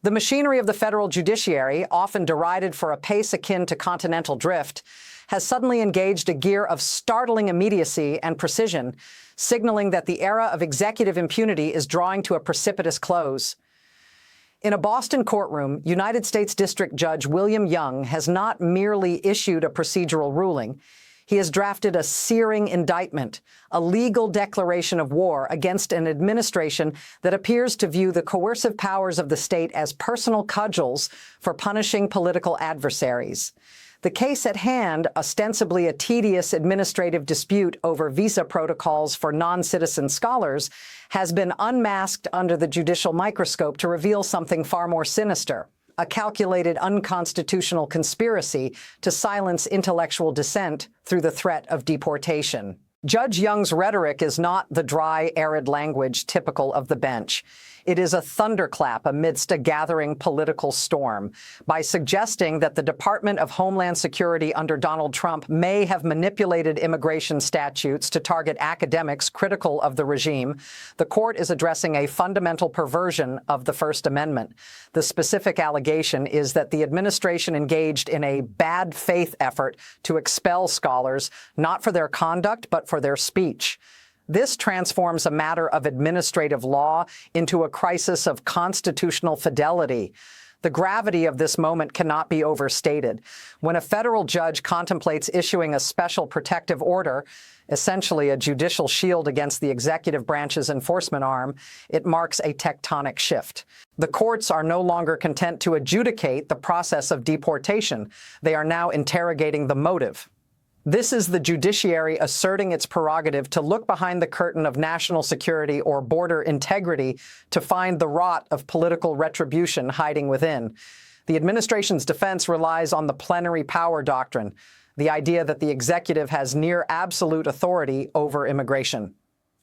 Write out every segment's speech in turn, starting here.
The machinery of the federal judiciary, often derided for a pace akin to continental drift, has suddenly engaged a gear of startling immediacy and precision, signaling that the era of executive impunity is drawing to a precipitous close. In a Boston courtroom, United States District Judge William Young has not merely issued a procedural ruling. He has drafted a searing indictment, a legal declaration of war against an administration that appears to view the coercive powers of the state as personal cudgels for punishing political adversaries. The case at hand, ostensibly a tedious administrative dispute over visa protocols for non-citizen scholars, has been unmasked under the judicial microscope to reveal something far more sinister: a calculated unconstitutional conspiracy to silence intellectual dissent through the threat of deportation. Judge Young's rhetoric is not the dry, arid language typical of the bench. It is a thunderclap amidst a gathering political storm by suggesting that the Department of Homeland Security under Donald Trump may have manipulated immigration statutes to target academics critical of the regime. The court is addressing a fundamental perversion of the First Amendment. The specific allegation is that the administration engaged in a bad faith effort to expel scholars, not for their conduct, but for their speech. This transforms a matter of administrative law into a crisis of constitutional fidelity. The gravity of this moment cannot be overstated. When a federal judge contemplates issuing a special protective order, essentially a judicial shield against the executive branch's enforcement arm, it marks a tectonic shift. The courts are no longer content to adjudicate the process of deportation. They are now interrogating the motive. This is the judiciary asserting its prerogative to look behind the curtain of national security or border integrity to find the rot of political retribution hiding within. The administration's defense relies on the plenary power doctrine, the idea that the executive has near absolute authority over immigration.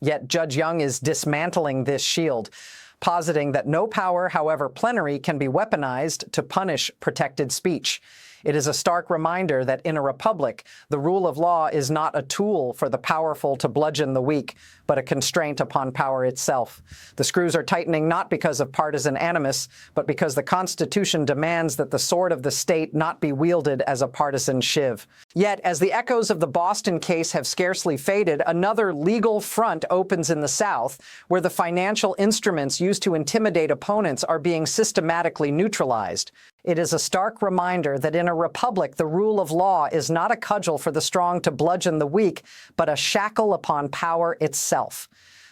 Yet Judge Young is dismantling this shield, positing that no power, however plenary, can be weaponized to punish protected speech. It is a stark reminder that in a republic, the rule of law is not a tool for the powerful to bludgeon the weak, but a constraint upon power itself. The screws are tightening not because of partisan animus, but because the Constitution demands that the sword of the state not be wielded as a partisan shiv. Yet, as the echoes of the Boston case have scarcely faded, another legal front opens in the South, where the financial instruments used to intimidate opponents are being systematically neutralized. It is a stark reminder that in a republic, the rule of law is not a cudgel for the strong to bludgeon the weak, but a shackle upon power itself.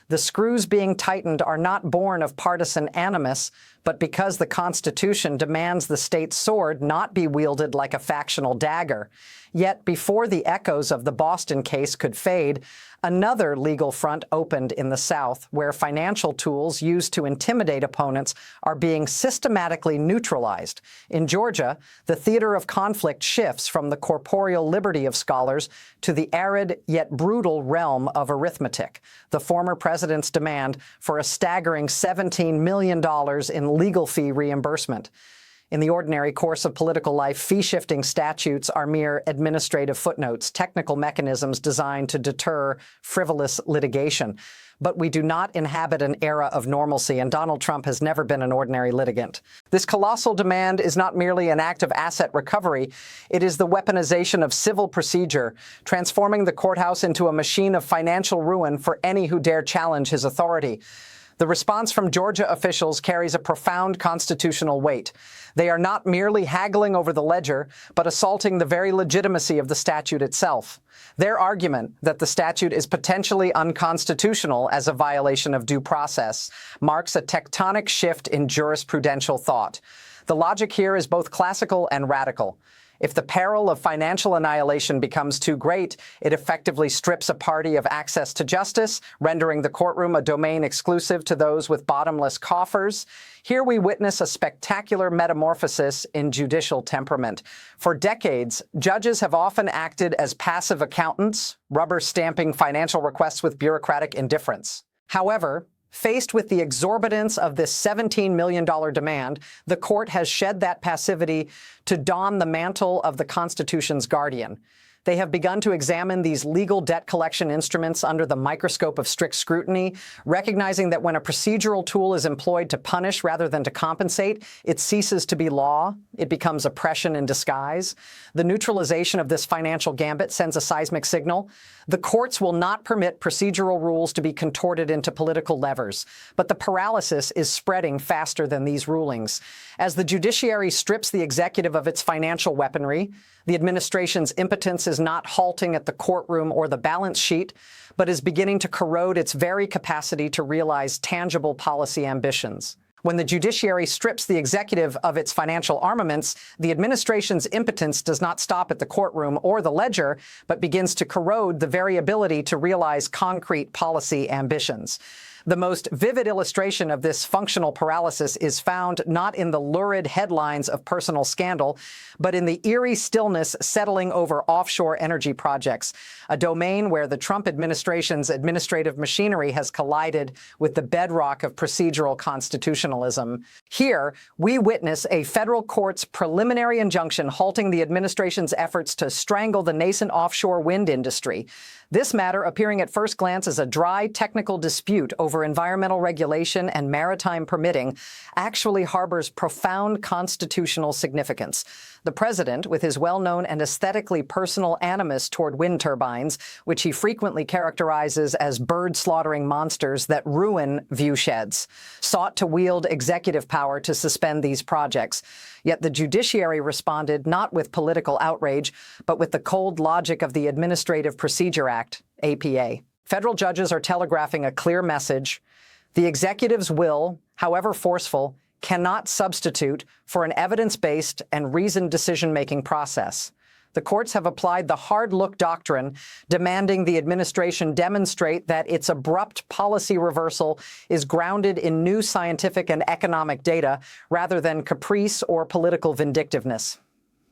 The screws being tightened are not born of partisan animus, but because the Constitution demands the state's sword not be wielded like a factional dagger. Yet, before the echoes of the Boston case could fade, another legal front opened in the South, where financial tools used to intimidate opponents are being systematically neutralized. In Georgia, the theater of conflict shifts from the corporeal liberty of scholars to the arid yet brutal realm of arithmetic, the former president's demand for a staggering $17 million in legal fee reimbursement. In the ordinary course of political life, fee-shifting statutes are mere administrative footnotes, technical mechanisms designed to deter frivolous litigation. But we do not inhabit an era of normalcy, and Donald Trump has never been an ordinary litigant. This colossal demand is not merely an act of asset recovery. It is the weaponization of civil procedure, transforming the courthouse into a machine of financial ruin for any who dare challenge his authority. The response from Georgia officials carries a profound constitutional weight. They are not merely haggling over the ledger, but assaulting the very legitimacy of the statute itself. Their argument that the statute is potentially unconstitutional as a violation of due process marks a tectonic shift in jurisprudential thought. The logic here is both classical and radical. If the peril of financial annihilation becomes too great, it effectively strips a party of access to justice, rendering the courtroom a domain exclusive to those with bottomless coffers. Here we witness a spectacular metamorphosis in judicial temperament. For decades, judges have often acted as passive accountants, rubber-stamping financial requests with bureaucratic indifference. However, faced with the exorbitance of this $17 million demand, the court has shed that passivity to don the mantle of the Constitution's guardian. They have begun to examine these legal debt collection instruments under the microscope of strict scrutiny, recognizing that when a procedural tool is employed to punish rather than to compensate, it ceases to be law. It becomes oppression in disguise. The neutralization of this financial gambit sends a seismic signal. The courts will not permit procedural rules to be contorted into political levers, but the paralysis is spreading faster than these rulings. As the judiciary strips the executive of its financial weaponry, the administration's impotence is not halting at the courtroom or the balance sheet, but is beginning to corrode its very capacity to realize tangible policy ambitions. When the judiciary strips the executive of its financial armaments, the administration's impotence does not stop at the courtroom or the ledger, but begins to corrode the very ability to realize concrete policy ambitions. The most vivid illustration of this functional paralysis is found not in the lurid headlines of personal scandal, but in the eerie stillness settling over offshore energy projects, a domain where the Trump administration's administrative machinery has collided with the bedrock of procedural constitutionalism. Here, we witness a federal court's preliminary injunction halting the administration's efforts to strangle the nascent offshore wind industry. This matter, appearing at first glance as a dry technical dispute over environmental regulation and maritime permitting, actually harbors profound constitutional significance. The president, with his well-known and aesthetically personal animus toward wind turbines, which he frequently characterizes as bird-slaughtering monsters that ruin viewsheds, sought to wield executive power to suspend these projects. Yet the judiciary responded not with political outrage, but with the cold logic of the Administrative Procedure Act, APA. Federal judges are telegraphing a clear message. The executive's will, however forceful, cannot substitute for an evidence-based and reasoned decision-making process. The courts have applied the hard-look doctrine, demanding the administration demonstrate that its abrupt policy reversal is grounded in new scientific and economic data rather than caprice or political vindictiveness.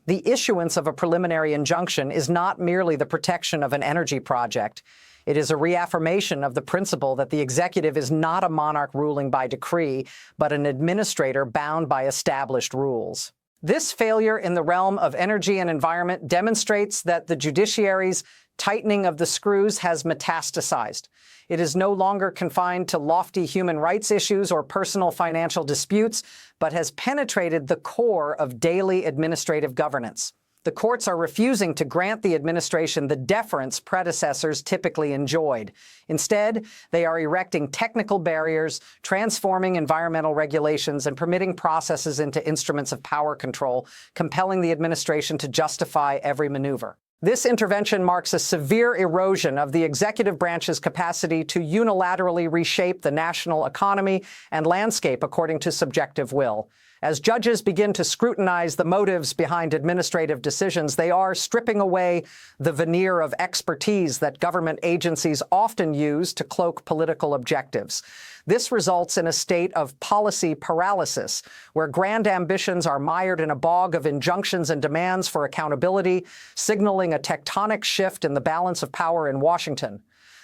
The issuance of a preliminary injunction is not merely the protection of an energy project. It is a reaffirmation of the principle that the executive is not a monarch ruling by decree, but an administrator bound by established rules. This failure in the realm of energy and environment demonstrates that the judiciary's tightening of the screws has metastasized. It is no longer confined to lofty human rights issues or personal financial disputes, but has penetrated the core of daily administrative governance. The courts are refusing to grant the administration the deference predecessors typically enjoyed. Instead, they are erecting technical barriers, transforming environmental regulations, and permitting processes into instruments of power control, compelling the administration to justify every maneuver. This intervention marks a severe erosion of the executive branch's capacity to unilaterally reshape the national economy and landscape according to subjective will. As judges begin to scrutinize the motives behind administrative decisions, they are stripping away the veneer of expertise that government agencies often use to cloak political objectives. This results in a state of policy paralysis, where grand ambitions are mired in a bog of injunctions and demands for accountability, signaling a tectonic shift in the balance of power in Washington.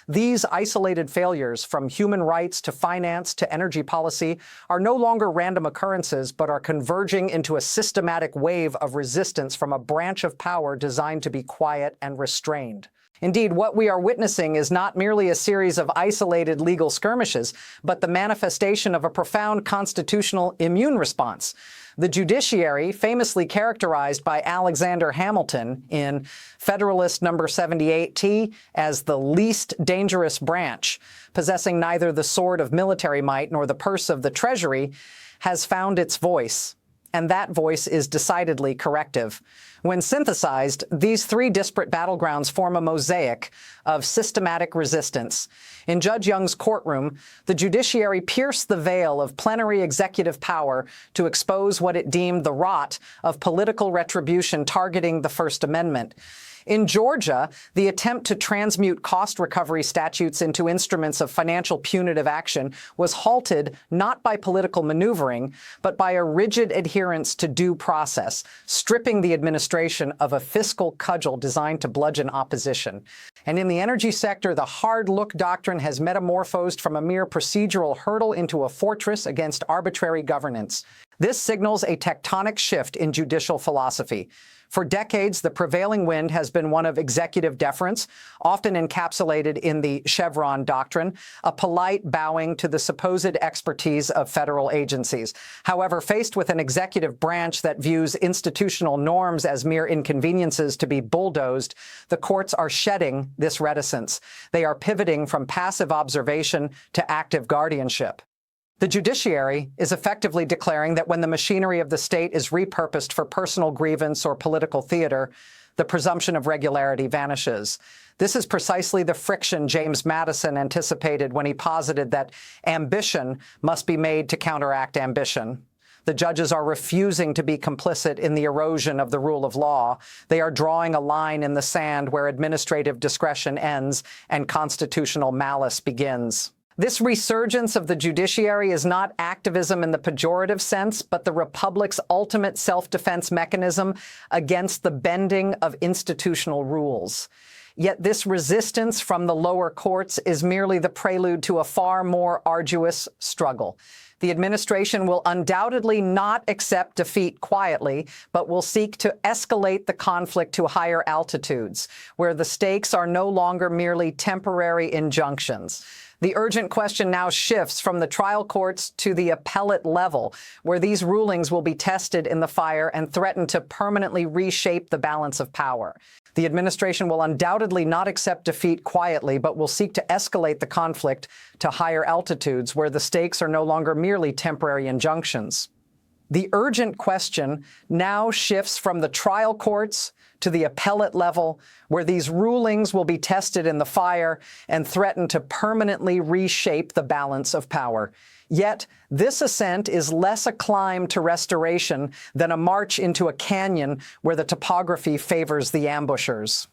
These isolated failures, from human rights to finance to energy policy, are no longer random occurrences, but are converging into a systematic wave of resistance from a branch of power designed to be quiet and restrained. Indeed, what we are witnessing is not merely a series of isolated legal skirmishes, but the manifestation of a profound constitutional immune response. The judiciary, famously characterized by Alexander Hamilton in Federalist No. 78T as the least dangerous branch, possessing neither the sword of military might nor the purse of the treasury, has found its voice. And that voice is decidedly corrective. When synthesized, these three disparate battlegrounds form a mosaic of systematic resistance. In Judge Young's courtroom, the judiciary pierced the veil of plenary executive power to expose what it deemed the rot of political retribution targeting the First Amendment. In Georgia, the attempt to transmute cost recovery statutes into instruments of financial punitive action was halted not by political maneuvering, but by a rigid adherence to due process, stripping the administration of a fiscal cudgel designed to bludgeon opposition. And in the energy sector, the hard-look doctrine has metamorphosed from a mere procedural hurdle into a fortress against arbitrary governance. This signals a tectonic shift in judicial philosophy. For decades, the prevailing wind has been one of executive deference, often encapsulated in the Chevron doctrine, a polite bowing to the supposed expertise of federal agencies. However, faced with an executive branch that views institutional norms as mere inconveniences to be bulldozed, the courts are shedding this reticence. They are pivoting from passive observation to active guardianship. The judiciary is effectively declaring that when the machinery of the state is repurposed for personal grievance or political theater, the presumption of regularity vanishes. This is precisely the friction James Madison anticipated when he posited that ambition must be made to counteract ambition. The judges are refusing to be complicit in the erosion of the rule of law. They are drawing a line in the sand where administrative discretion ends and constitutional malice begins. This resurgence of the judiciary is not activism in the pejorative sense, but the republic's ultimate self-defense mechanism against the bending of institutional rules. Yet this resistance from the lower courts is merely the prelude to a far more arduous struggle. The administration will undoubtedly not accept defeat quietly, but will seek to escalate the conflict to higher altitudes, where the stakes are no longer merely temporary injunctions. The urgent question now shifts from the trial courts to the appellate level, where these rulings will be tested in the fire and threaten to permanently reshape the balance of power. The administration will undoubtedly not accept defeat quietly, but will seek to escalate the conflict to higher altitudes, where the stakes are no longer merely temporary injunctions. The urgent question now shifts from the trial courts to the appellate level, where these rulings will be tested in the fire and threaten to permanently reshape the balance of power. Yet, this ascent is less a climb to restoration than a march into a canyon where the topography favors the ambushers.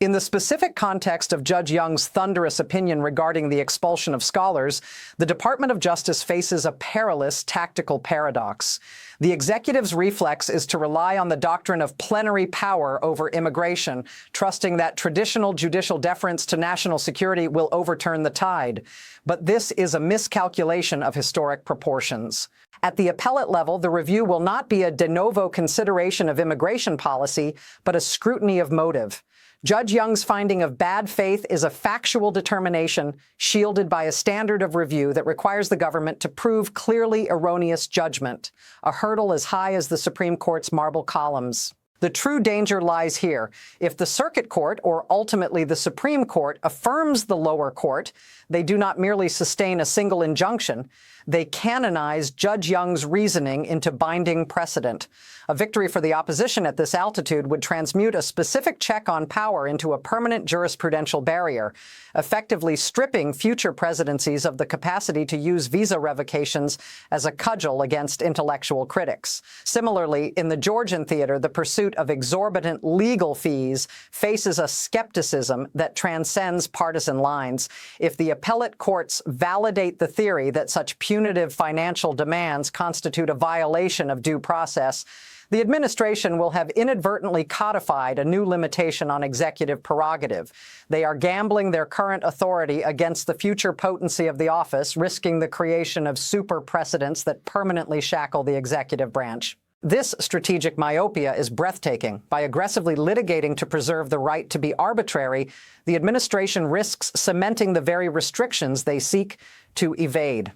In the specific context of Judge Young's thunderous opinion regarding the expulsion of scholars, the Department of Justice faces a perilous tactical paradox. The executive's reflex is to rely on the doctrine of plenary power over immigration, trusting that traditional judicial deference to national security will overturn the tide. But this is a miscalculation of historic proportions. At the appellate level, the review will not be a de novo consideration of immigration policy, but a scrutiny of motive. Judge Young's finding of bad faith is a factual determination shielded by a standard of review that requires the government to prove clearly erroneous judgment, a hurdle as high as the Supreme Court's marble columns. The true danger lies here. If the Circuit Court, or ultimately the Supreme Court, affirms the lower court, they do not merely sustain a single injunction, they canonize Judge Young's reasoning into binding precedent. A victory for the opposition at this altitude would transmute a specific check on power into a permanent jurisprudential barrier, effectively stripping future presidencies of the capacity to use visa revocations as a cudgel against intellectual critics. Similarly, in the Georgian theater, the pursuit of exorbitant legal fees faces a skepticism that transcends partisan lines. If the appellate courts validate the theory that such punitive financial demands constitute a violation of due process, the administration will have inadvertently codified a new limitation on executive prerogative. They are gambling their current authority against the future potency of the office, risking the creation of super precedents that permanently shackle the executive branch. This strategic myopia is breathtaking. By aggressively litigating to preserve the right to be arbitrary, the administration risks cementing the very restrictions they seek to evade.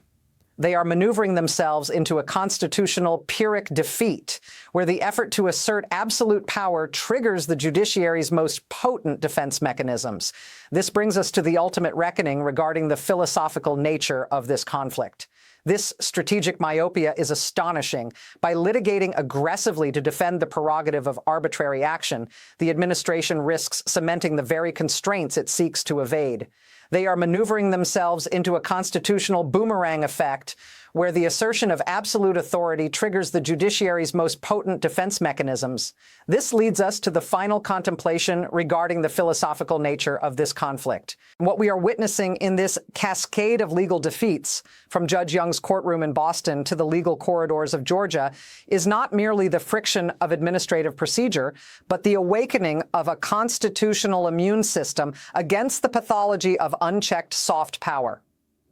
They are maneuvering themselves into a constitutional Pyrrhic defeat, where the effort to assert absolute power triggers the judiciary's most potent defense mechanisms. This brings us to the ultimate reckoning regarding the philosophical nature of this conflict. This strategic myopia is astonishing. By litigating aggressively to defend the prerogative of arbitrary action, the administration risks cementing the very constraints it seeks to evade. They are maneuvering themselves into a constitutional boomerang effect, where the assertion of absolute authority triggers the judiciary's most potent defense mechanisms. This leads us to the final contemplation regarding the philosophical nature of this conflict. What we are witnessing in this cascade of legal defeats, from Judge Young's courtroom in Boston to the legal corridors of Georgia, is not merely the friction of administrative procedure, but the awakening of a constitutional immune system against the pathology of unchecked soft power.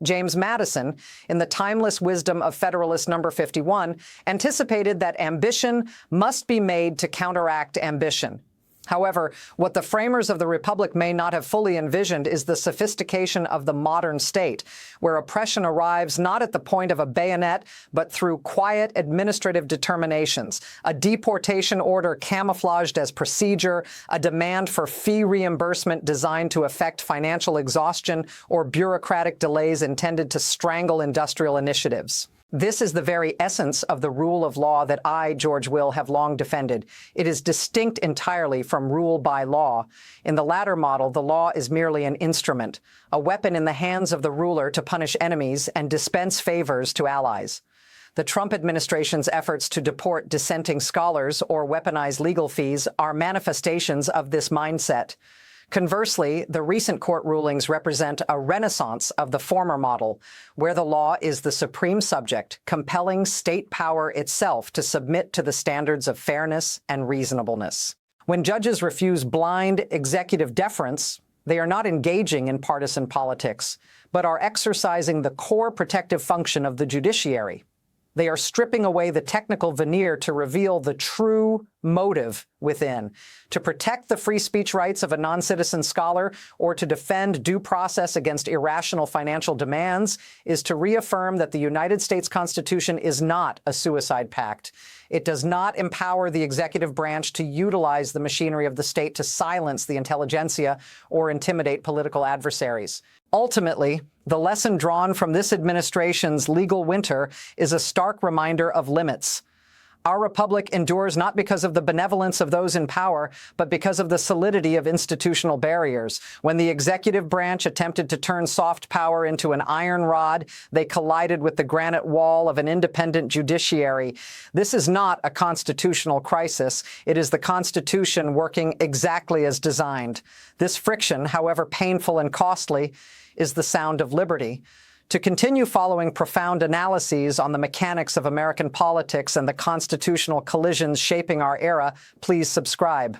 James Madison, in the timeless wisdom of Federalist Number 51, anticipated that ambition must be made to counteract ambition. However, what the framers of the Republic may not have fully envisioned is the sophistication of the modern state, where oppression arrives not at the point of a bayonet, but through quiet administrative determinations, a deportation order camouflaged as procedure, a demand for fee reimbursement designed to effect financial exhaustion, or bureaucratic delays intended to strangle industrial initiatives. This is the very essence of the rule of law that I, George Will, have long defended. It is distinct entirely from rule by law. In the latter model, the law is merely an instrument, a weapon in the hands of the ruler to punish enemies and dispense favors to allies. The Trump administration's efforts to deport dissenting scholars or weaponize legal fees are manifestations of this mindset. Conversely, the recent court rulings represent a renaissance of the former model, where the law is the supreme subject, compelling state power itself to submit to the standards of fairness and reasonableness. When judges refuse blind executive deference, they are not engaging in partisan politics, but are exercising the core protective function of the judiciary. They are stripping away the technical veneer to reveal the true motive within. To protect the free speech rights of a non-citizen scholar or to defend due process against irrational financial demands is to reaffirm that the United States Constitution is not a suicide pact. It does not empower the executive branch to utilize the machinery of the state to silence the intelligentsia or intimidate political adversaries. Ultimately, the lesson drawn from this administration's legal winter is a stark reminder of limits. Our republic endures not because of the benevolence of those in power, but because of the solidity of institutional barriers. When the executive branch attempted to turn soft power into an iron rod, they collided with the granite wall of an independent judiciary. This is not a constitutional crisis. It is the Constitution working exactly as designed. This friction, however painful and costly, is the sound of liberty. To continue following profound analyses on the mechanics of American politics and the constitutional collisions shaping our era, please subscribe.